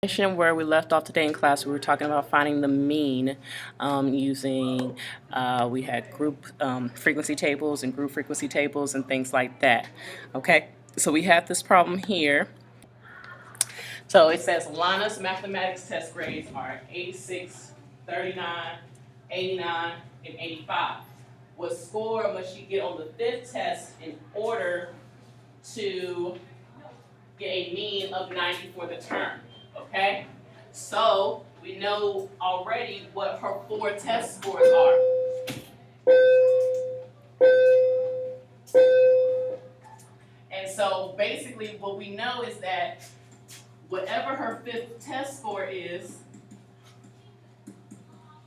Where we left off today in class, we were talking about finding the mean using, we had group frequency tables and group frequency tables and things like that. Okay, so we have this problem here. So it says Lana's mathematics test grades are 86, 39, 89, and 85. What score must she get on the fifth test in order to get a mean of 90 for the term? Okay, so we know already what her 4 test scores are. And so basically what we know is that whatever her 5th test score is,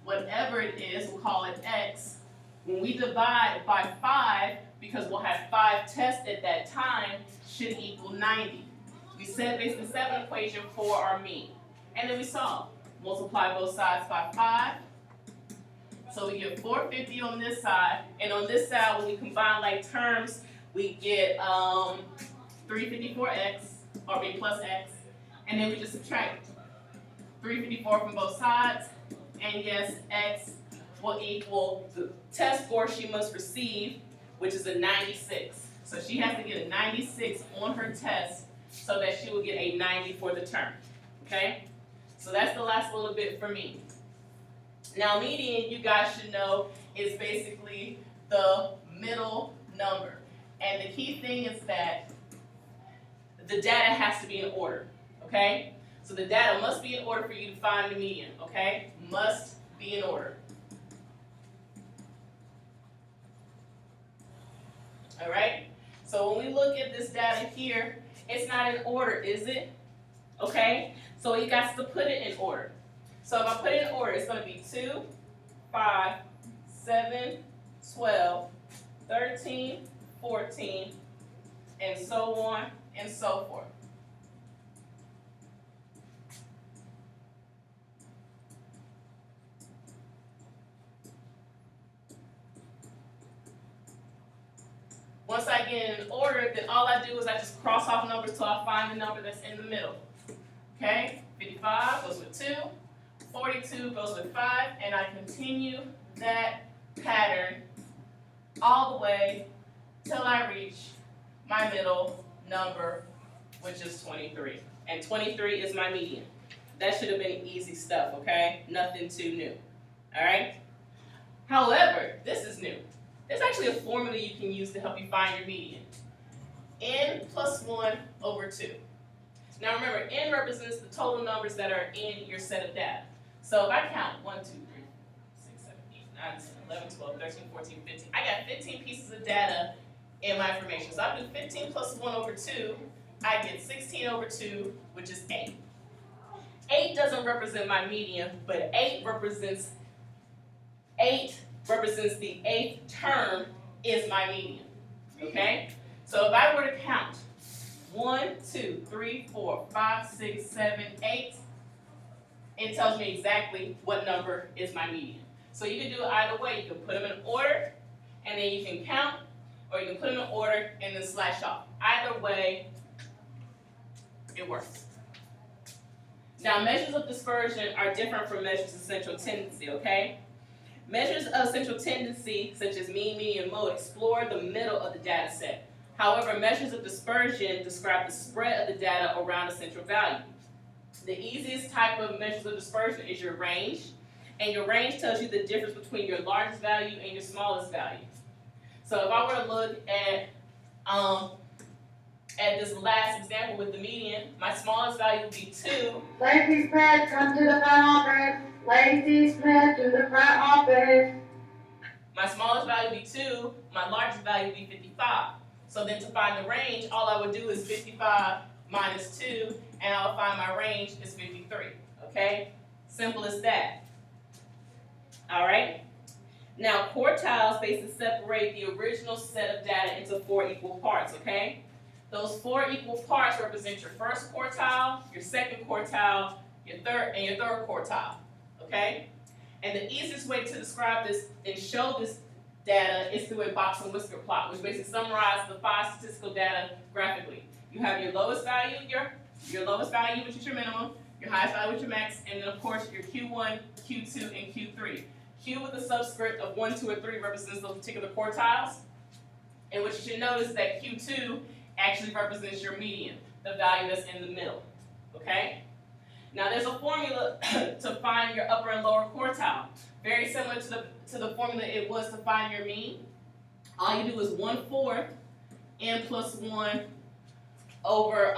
whatever it is, we'll call it X. When we divide by 5, because we'll have 5 tests at that time, should equal 90. We set basically 7 equation for our mean. And then we solve. Multiply both sides by 5. So we get 450 on this side. And on this side, when we combine like terms, we get 354x, or B plus x. And then we just subtract 354 from both sides. And yes, x will equal the test score she must receive, which is a 96. So she has to get a 96 on her test so that she will get a 90 for the term. Okay? So that's the last little bit for me. Now median, you guys should know, is basically the middle number. And the key thing is that the data has to be in order. Okay? So the data must be in order for you to find the median. Okay? Must be in order. Alright? So when we look at this data here, it's not in order, is it? Okay? So you got to put it in order. So if I put it in order, it's going to be 2, 5, 7, 12, 13, 14, and so on and so forth. Once I get in order, then all I do is I just cross off numbers till I find the number that's in the middle. Okay? 55 goes with 2, 42 goes with 5, and I continue that pattern all the way till I reach my middle number, which is 23. And 23 is my median. That should have been easy stuff, okay? Nothing too new. Alright? However, this is new. There's actually a formula you can use to help you find your median. N plus 1 over 2. Now remember, N represents the total numbers that are in your set of data. So if I count 1, 2, 3, 6, 7, 8, 9, 10, 11, 12, 13, 14, 15, I got 15 pieces of data in my information. So I do 15 plus 1 over 2, I get 16 over 2, which is 8. 8 doesn't represent my median, but 8 represents the 8th term is my median. Okay? So if I were to count 1, 2, 3, 4, 5, 6, 7, 8, it tells me exactly what number is my median. So you can do it either way. You can put them in order, and then you can count, or you can put them in order and then slash off. Either way, it works. Now, measures of dispersion are different from measures of central tendency, okay? Measures of central tendency, such as mean, median, mode, explore the middle of the data set. However, measures of dispersion describe the spread of the data around a central value. The easiest type of measures of dispersion is your range, and your range tells you the difference between your largest value and your smallest value. So if I were to look at this last example with the median, my smallest value would be 2. Ladies Smith, come to the front office. Ladies Smith, to the front office. My smallest value would be 2. My largest value would be 55. So then to find the range, all I would do is 55 minus 2, and I'll find my range is 53. Okay? Simple as that. All right? Now, quartiles basically separate the original set of data into 4 equal parts, okay? Those 4 equal parts represent your first quartile, your second quartile, your third quartile, okay? And the easiest way to describe this and show this data is through a box and whisker plot, which basically summarizes the 5 statistical data graphically. You have your lowest value, which is your minimum, your highest value with your max, and then of course your Q1, Q2, and Q3. Q with a subscript of 1, 2, or 3 represents those particular quartiles. And what you should notice is that Q2 actually represents your median, the value that's in the middle, okay? Now there's a formula to find your upper and lower quartile. Very similar to the formula it was to find your mean. All you do is 1/4 n plus 1 over,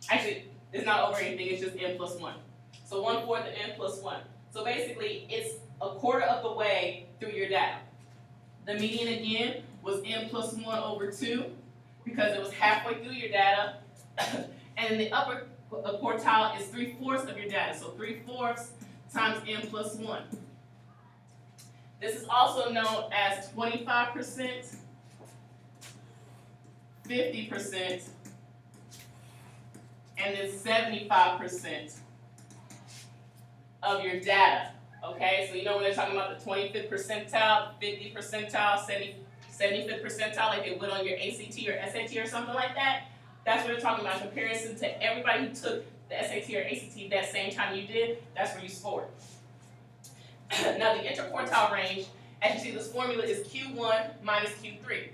actually it's not over anything, it's just n plus 1. So 1/4 of n plus 1. So basically it's a quarter of the way through your data. The median again was n plus 1 over 2 because it was halfway through your data. And the upper quartile is 3/4 of your data. So 3/4 times n plus 1. This is also known as 25%, 50%, and then 75% of your data. Okay, so you know when they're talking about the 25th percentile, 50th percentile, 75th percentile, like they would on your ACT or SAT or something like that, that's what they're talking about in comparison to everybody who took the SAT or ACT that same time you did, that's where you scored. Now the interquartile range, as you see this formula is Q1 minus Q3.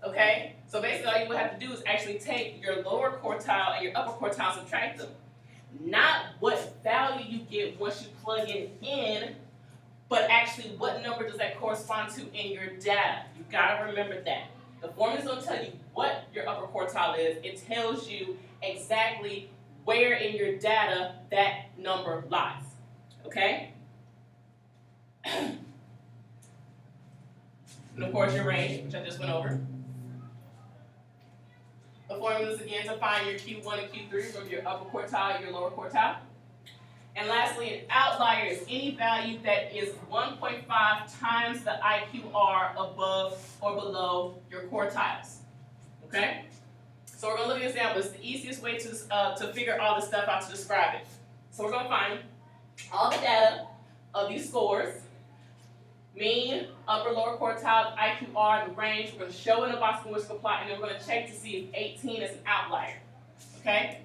Okay, so basically all you would have to do is actually take your lower quartile and your upper quartile and subtract them. Not what value you get once you plug it in, but actually what number does that correspond to in your data. You gotta remember that. The formula is gonna tell you what your upper quartile is. It tells you exactly where in your data that number lies. Okay? And of course your range, which I just went over. The formulas again to find your Q1 and Q3 from your upper quartile and your lower quartile. And lastly, an outlier is any value that is 1.5 times the IQR above or below your quartiles. Okay? So we're going to look at an example. It's the easiest way to figure all this stuff out to describe it. So we're going to find all the data of these scores, mean, upper, lower quartile, IQR, the range. We're going to show in a box statistical plot, and then we're going to check to see if 18 is an outlier. Okay?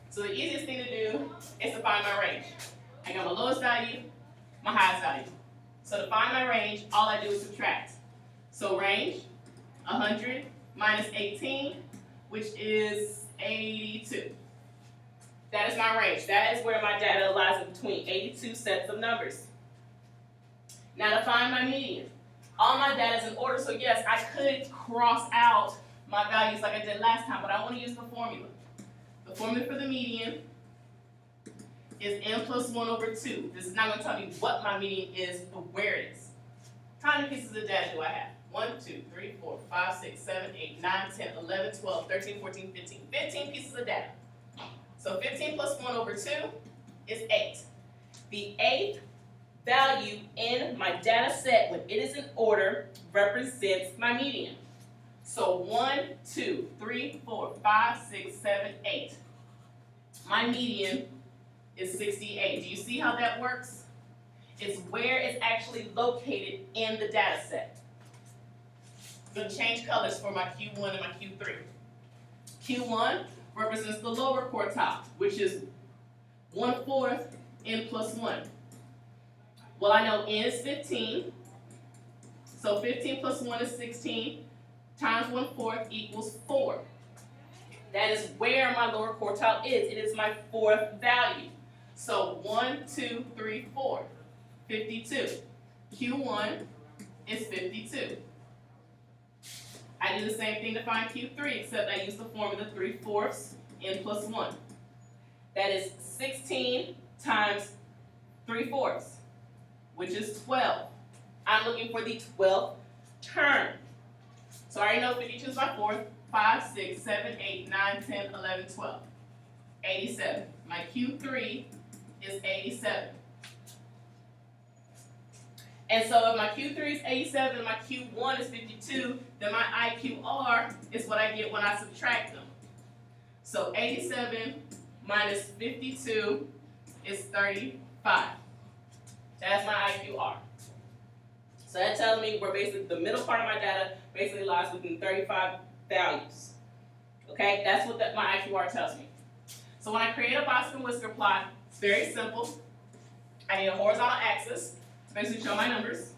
So the easiest thing to do is to find my range. I got my lowest value, my highest value. So to find my range, all I do is subtract. So range, 100 minus 18, which is 82. That is my range. That is where my data lies in between 82 sets of numbers. Now to find my median. All my data is in order, so yes, I could cross out my values like I did last time, but I want to use the formula. The formula for the median is n plus 1 over 2. This is not going to tell me what my median is, but where it is. How many pieces of data do I have? 1, 2, 3, 4, 5, 6, 7, 8, 9, 10, 11, 12, 13, 14, 15. 15 pieces of data. So 15 plus 1 over 2 is 8. The 8th value in my data set, when it is in order, represents my median. So 1, 2, 3, 4, 5, 6, 7, 8. My median is 68. Do you see how that works? It's where it's actually located in the data set. I'm going to change colors for my Q1 and my Q3. Q1 represents the lower quartile, which is 1/4 n plus 1. Well, I know n is 15, so 15 plus 1 is 16, times 1/4 equals 4. That is where my lower quartile is. It is my 4th value. So 1, 2, 3, 4, 52. Q1 is 52. I do the same thing to find Q3, except I use the formula 3/4 n plus 1. That is 16 times 3/4, which is 12. I'm looking for the 12th term. So I already know 52 is my 4th, 5, 6, 7, 8, 9, 10, 11, 12. 87. My Q3 is 87. And so if my Q3 is 87 and my Q1 is 52, then my IQR is what I get when I subtract them. So 87 minus 52 is 35. That's my IQR. So that tells me where basically the middle part of my data basically lies within 35 values. Okay, that's what my IQR tells me. So when I create a box and whisker plot, it's very simple. I need a horizontal axis to basically show my numbers.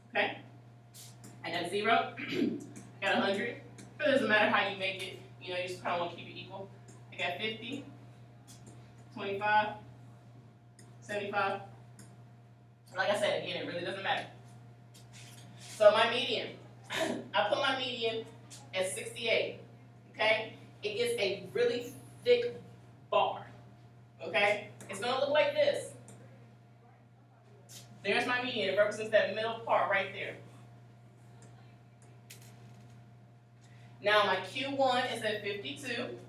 Okay? I got 0, I got 100. But it doesn't matter how you make it, you just kind of want to keep it equal. I got 50, 25, 75. Like I said, again, it really doesn't matter. So my median, I put my median at 68, okay? It is a really thick bar, okay? It's gonna look like this. There's my median, it represents that middle part right there. Now my Q1 is at 52,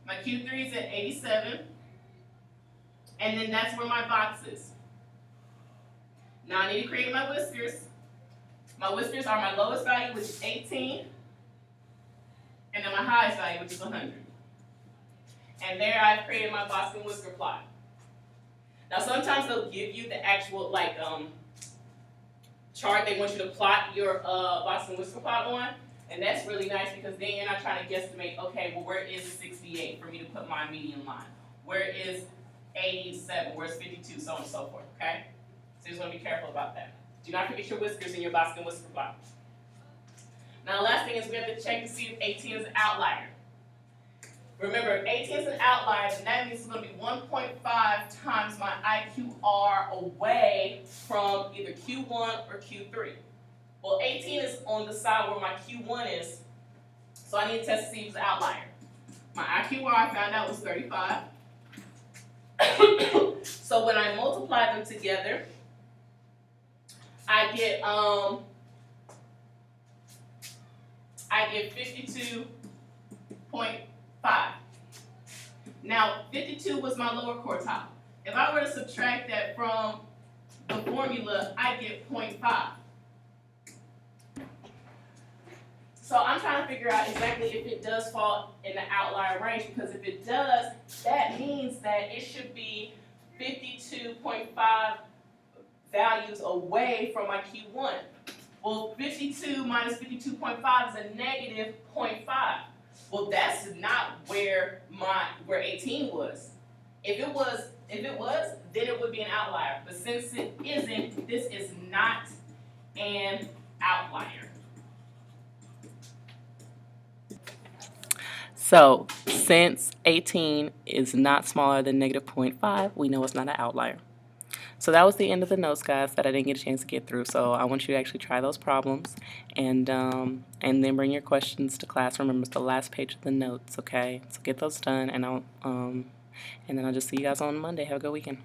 my Q3 is at 87, and then that's where my box is. Now I need to create my whiskers. My whiskers are my lowest value, which is 18, and then my highest value, which is 100. And there I've created my box and whisker plot. Now sometimes they'll give you the actual chart they want you to plot your box and whisker plot on, and that's really nice because then you're not trying to guesstimate, okay, well where is 68 for me to put my median line? Where is 87? Where's 52? So on and so forth, okay? So you just want to be careful about that. Do not forget your whiskers in your box and whisker plot. Now the last thing is we have to check to see if 18 is an outlier. Remember, if 18 is an outlier, then that means it's going to be 1.5 times my IQR away from either Q1 or Q3. Well, 18 is on the side where my Q1 is, so I need to test to see if it's an outlier. My IQR I found out was 35. So when I multiply them together, I get 52.5. Now 52 was my lower quartile. If I were to subtract that from the formula, I get 0.5. So I'm trying to figure out exactly if it does fall in the outlier range, because if it does, that means that it should be 52.5 values away from my Q1. Well, 52 minus 52.5 is a negative 0.5. Well, that's not where 18 was. If it was, then it would be an outlier. But since it isn't, this is not an outlier. So, since 18 is not smaller than negative 0.5, we know it's not an outlier. So that was the end of the notes, guys, that I didn't get a chance to get through. So I want you to actually try those problems and then bring your questions to class. Remember, it's the last page of the notes, okay? So get those done, and then I'll just see you guys on Monday. Have a good weekend.